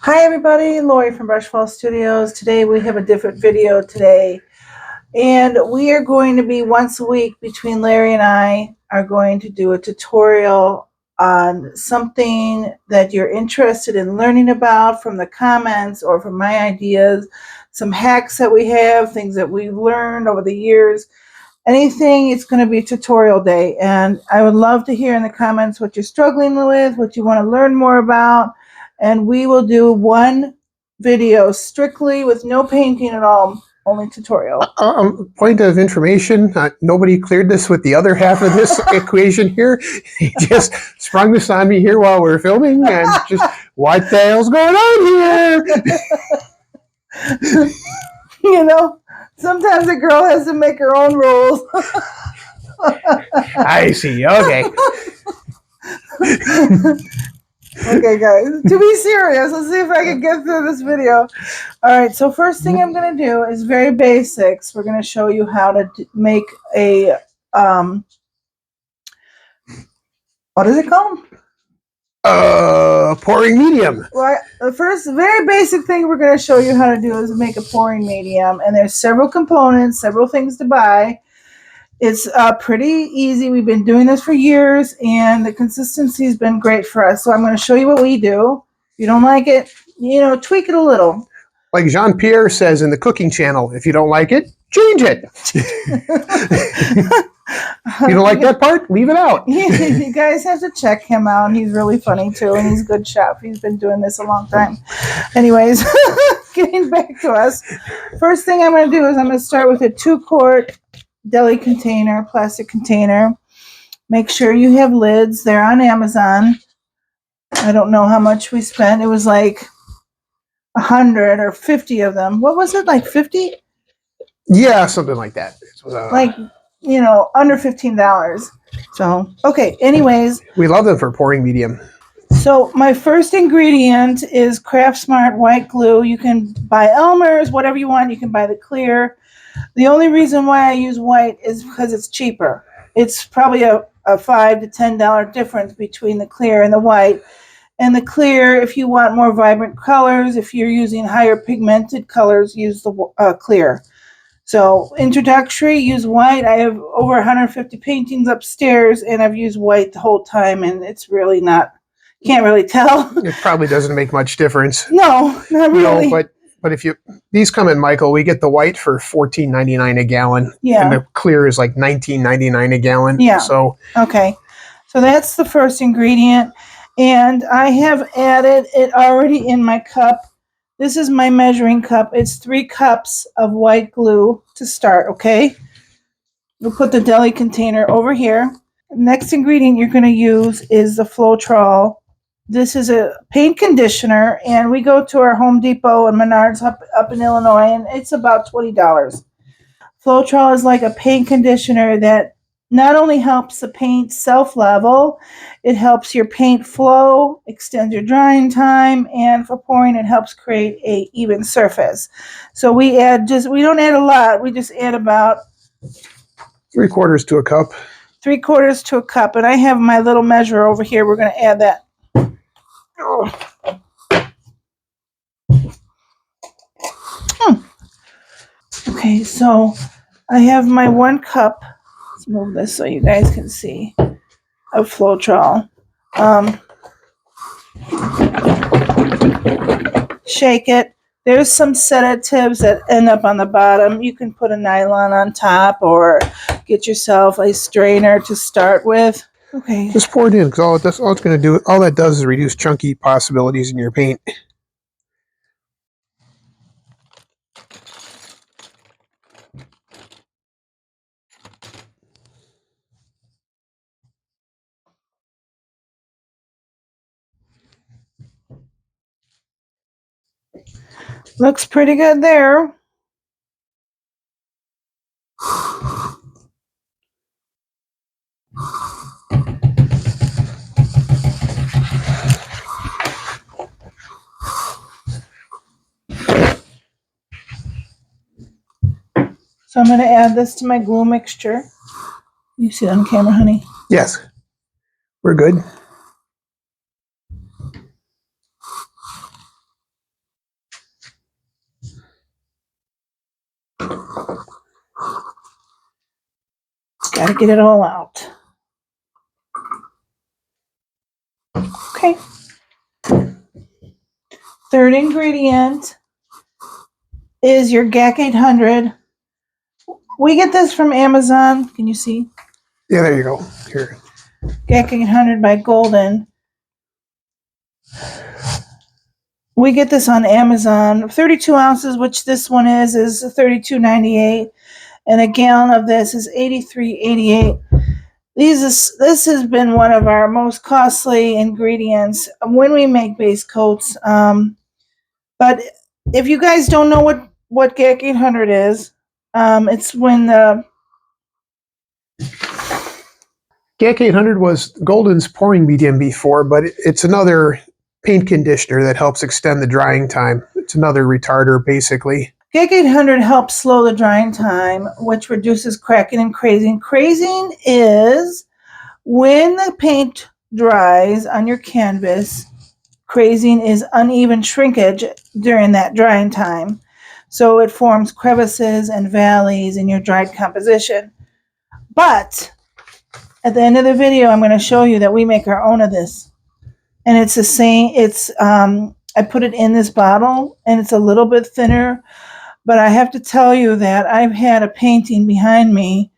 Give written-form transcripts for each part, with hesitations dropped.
Hi everybody, Lori from BrushFalls Studios. Today we have a different video today. And we are going to be once a week between Larry and I are going to do a tutorial on something that you're interested in learning about from the comments or from my ideas, some hacks that we have, things that we've learned over the years. Anything, it's going to be tutorial day. And I would love to hear in the comments what you're struggling with, what you want to learn more about. And we will do one video strictly with no painting at all, only tutorial. Point of information, nobody cleared this with the other half of this equation here. He just sprung this on me here while we were filming and just, what the hell's going on here? You know, sometimes a girl has to make her own rules. I see, okay. Okay, guys, to be serious, let's see if I can get through this video. All right, so first thing I'm going to do is very basics. We're going to show you how to make a, what is it called? Pouring medium. Well, the first very basic thing we're going to show you how to do is make a pouring medium. And there's several components, several things to buy. It's pretty easy. We've been doing this for years, and the consistency has been great for us. So I'm going to show you what we do. If you don't like it, you know, tweak it a little. Like Pierre says in the cooking channel, if you don't like it, change it. You don't like that part? Leave it out. You guys have to check him out. He's really funny, too, and he's a good chef. He's been doing this a long time. Anyways, getting back to us. First thing I'm going to do is I'm going to start with a 2-quart deli container, plastic container. Make sure you have lids. They're on Amazon. I don't know how much we spent. It was like 100 or 50 of them. What was it, like 50? Yeah, something like that. Like, you know, under $15. So, okay, anyways. We love them for pouring medium. So my first ingredient is Craft Smart white glue. You can buy Elmer's, whatever you want. You can buy the clear. The only reason why I use white is because it's cheaper. It's probably a $5 to $10 difference between the clear and the white. And the clear, if you want more vibrant colors, if you're using higher pigmented colors, use the clear. So introductory, use white. I have over 150 paintings upstairs, and I've used white the whole time, and it's really not, can't really tell. It probably doesn't make much difference. No, not really. No, but if you, these come in, Michael, we get the white for $14.99 a gallon. Yeah. And the clear is like $19.99 a gallon. Yeah. So. Okay. So that's the first ingredient. And I have added it already in my cup. This is my measuring cup. It's 3 cups of white glue to start, okay? We'll put the deli container over here. Next ingredient you're going to use is the Flatrol. This is a paint conditioner, and we go to our Home Depot and Menards up in Illinois, and it's about $20. Flatrol is like a paint conditioner that not only helps the paint self-level, it helps your paint flow, extend your drying time, and for pouring, it helps create a even surface. So we add we don't add a lot, we just add about 3/4 to a cup. 3/4 to a cup, and I have my little measure over here. We're going to add that. Okay, so I have my 1 cup. Let's move this so you guys can see of Flatrol. Shake it. There's some sedatives that end up on the bottom. You can put a nylon on top or get yourself a strainer to start with. Okay. Just pour it in, because all that does is reduce chunky possibilities in your paint. Looks pretty good there. So I'm going to add this to my glue mixture. You see that on camera, honey? Yes. We're good. Got to get it all out. Okay. Third ingredient is your GAC 800. We get this from Amazon. Can you see? Yeah, there you go. Here. GAC 800 by Golden. We get this on Amazon. 32 ounces, which this one is $32.98. And a gallon of this is $83.88. This has been one of our most costly ingredients when we make base coats. But if you guys don't know what GAC 800 is, it's when the GAC 800 was Golden's pouring medium before, but it's another paint conditioner that helps extend the drying time. It's another retarder, basically. GAC 800 helps slow the drying time, which reduces cracking and crazing. Crazing is when the paint dries on your canvas. Crazing is uneven shrinkage during that drying time. So it forms crevices and valleys in your dried composition. But at the end of the video, I'm going to show you that we make our own of this. And it's the same, I put it in this bottle and it's a little bit thinner, but I have to tell you that I've had a painting behind me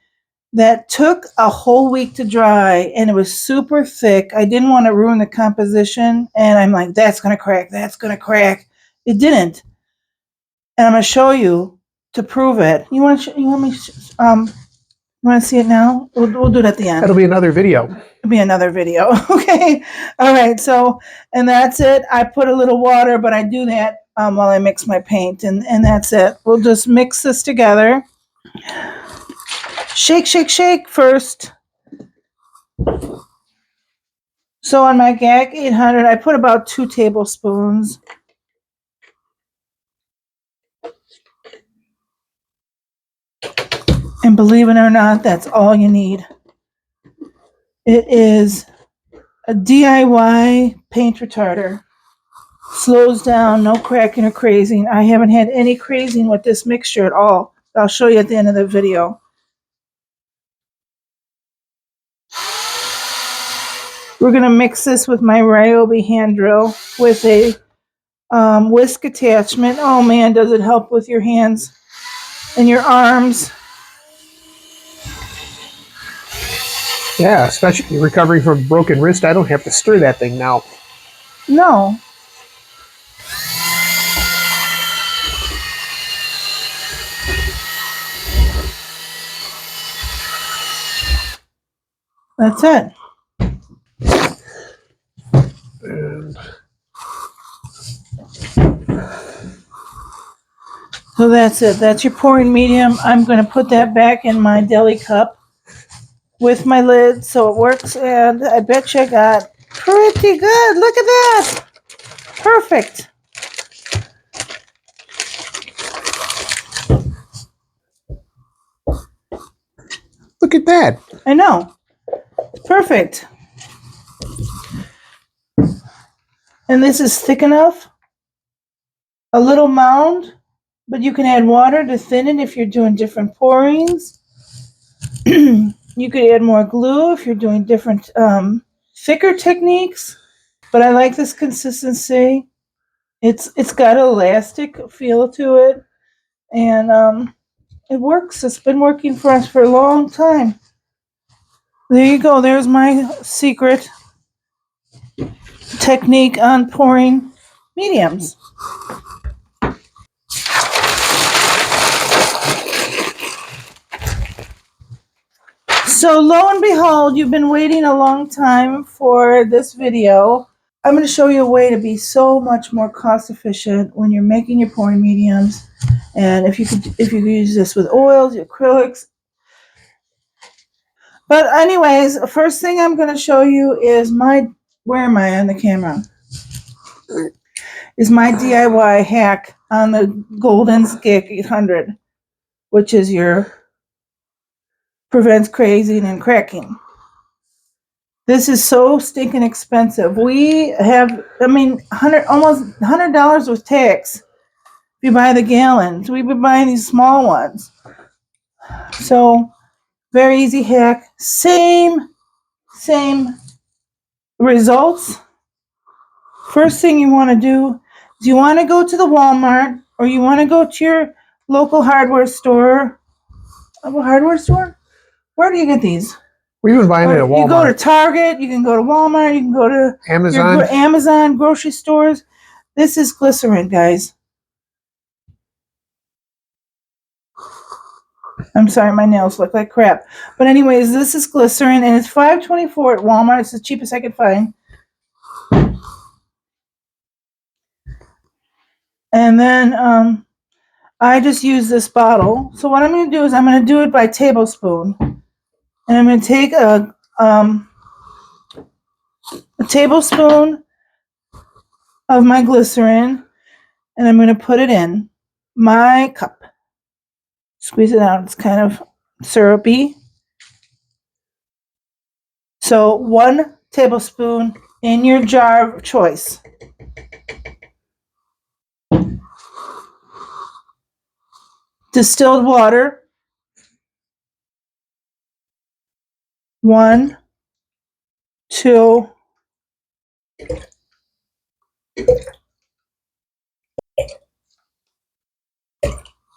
that took a whole week to dry and it was super thick. I didn't want to ruin the composition and I'm like, that's going to crack, that's going to crack. It didn't. And I'm going to show you to prove it. You want to see it now? We'll do it at the end. That'll be another video. It'll be another video. Okay. All right. So, and that's it. I put a little water, but I do that while I mix my paint, and that's it. We'll just mix this together. Shake, shake, shake first. So on my GAC 800, I put about 2 tablespoons. And believe it or not, that's all you need. It is a DIY paint retarder. Slows down, no cracking or crazing. I haven't had any crazing with this mixture at all. I'll show you at the end of the video. We're going to mix this with my Ryobi hand drill with a whisk attachment. Oh man, does it help with your hands and your arms. Yeah, especially recovering from a broken wrist, I don't have to stir that thing now. No. That's it. And so that's it. That's your pouring medium. I'm going to put that back in my deli cup with my lid so it works. And I bet you I got pretty good. Look at that. Perfect. look at that. I know. Perfect. And this is thick enough. A little mound, but you can add water to thin it if you're doing different pourings. You could add more glue if you're doing different thicker techniques. But I like this consistency. It's got an elastic feel to it, and it works. It's been working for us for a long time. There you go. There's my secret technique on pouring mediums. So lo and behold, you've been waiting a long time for this video. I'm going to show you a way to be so much more cost efficient when you're making your pouring mediums. And if you could use this with oils, acrylics. But anyways, first thing I'm going to show you is where am I on the camera? Is my DIY hack on the Golden's GAC 800, which is your prevents crazing and cracking. This is so stinking expensive. We have, almost $100 with tax. if you buy the gallons. We've been buying these small ones. So, very easy hack. Same results. First thing you want to do is you want to go to the Walmart or you want to go to your local hardware store. A hardware store? Where do you get these? We've been buying it at Walmart. You go to Target, you can go to Walmart, you can go to Amazon. your Amazon grocery stores. This is glycerin, guys. I'm sorry, my nails look like crap. But anyways, this is glycerin, and it's $5.24 at Walmart. It's the cheapest I could find. And then I just use this bottle. So what I'm going to do is I'm going to do it by tablespoon. And I'm going to take a tablespoon of my glycerin, and I'm going to put it in my cup. Squeeze it out. It's kind of syrupy. So 1 tablespoon in your jar of choice. Distilled water. 1, 2,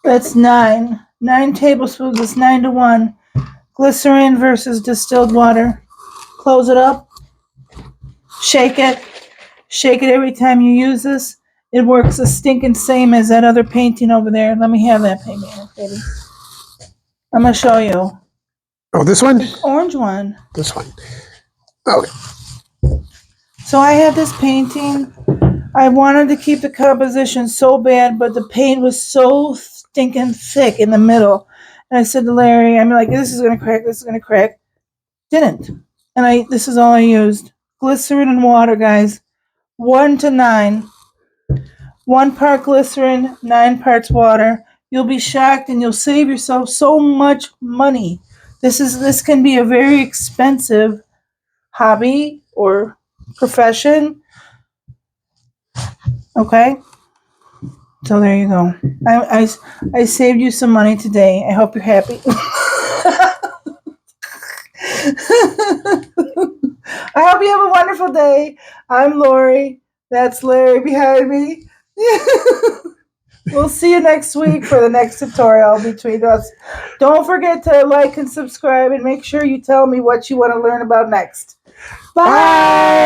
that's 9. 9 tablespoons is 9-to-1. Glycerin versus distilled water. Close it up. Shake it. Shake it every time you use this. It works the stinking same as that other painting over there. Let me have that painting, baby. I'm going to show you. Oh, this one? The orange one. This one. Okay. So I had this painting. I wanted to keep the composition so bad, but the paint was so stinking thick in the middle. And I said to Larry, I'm like, this is going to crack, this is going to crack. Didn't. And this is all I used. Glycerin and water, guys. 1-to-9. 1 part glycerin, 9 parts water. You'll be shocked and you'll save yourself so much money. This can be a very expensive hobby or profession. Okay? So there you go. I saved you some money today. I hope you're happy. I hope you have a wonderful day. I'm Lori. That's Larry behind me. We'll see you next week for the next tutorial between us. Don't forget to like and subscribe and make sure you tell me what you want to learn about next. Bye!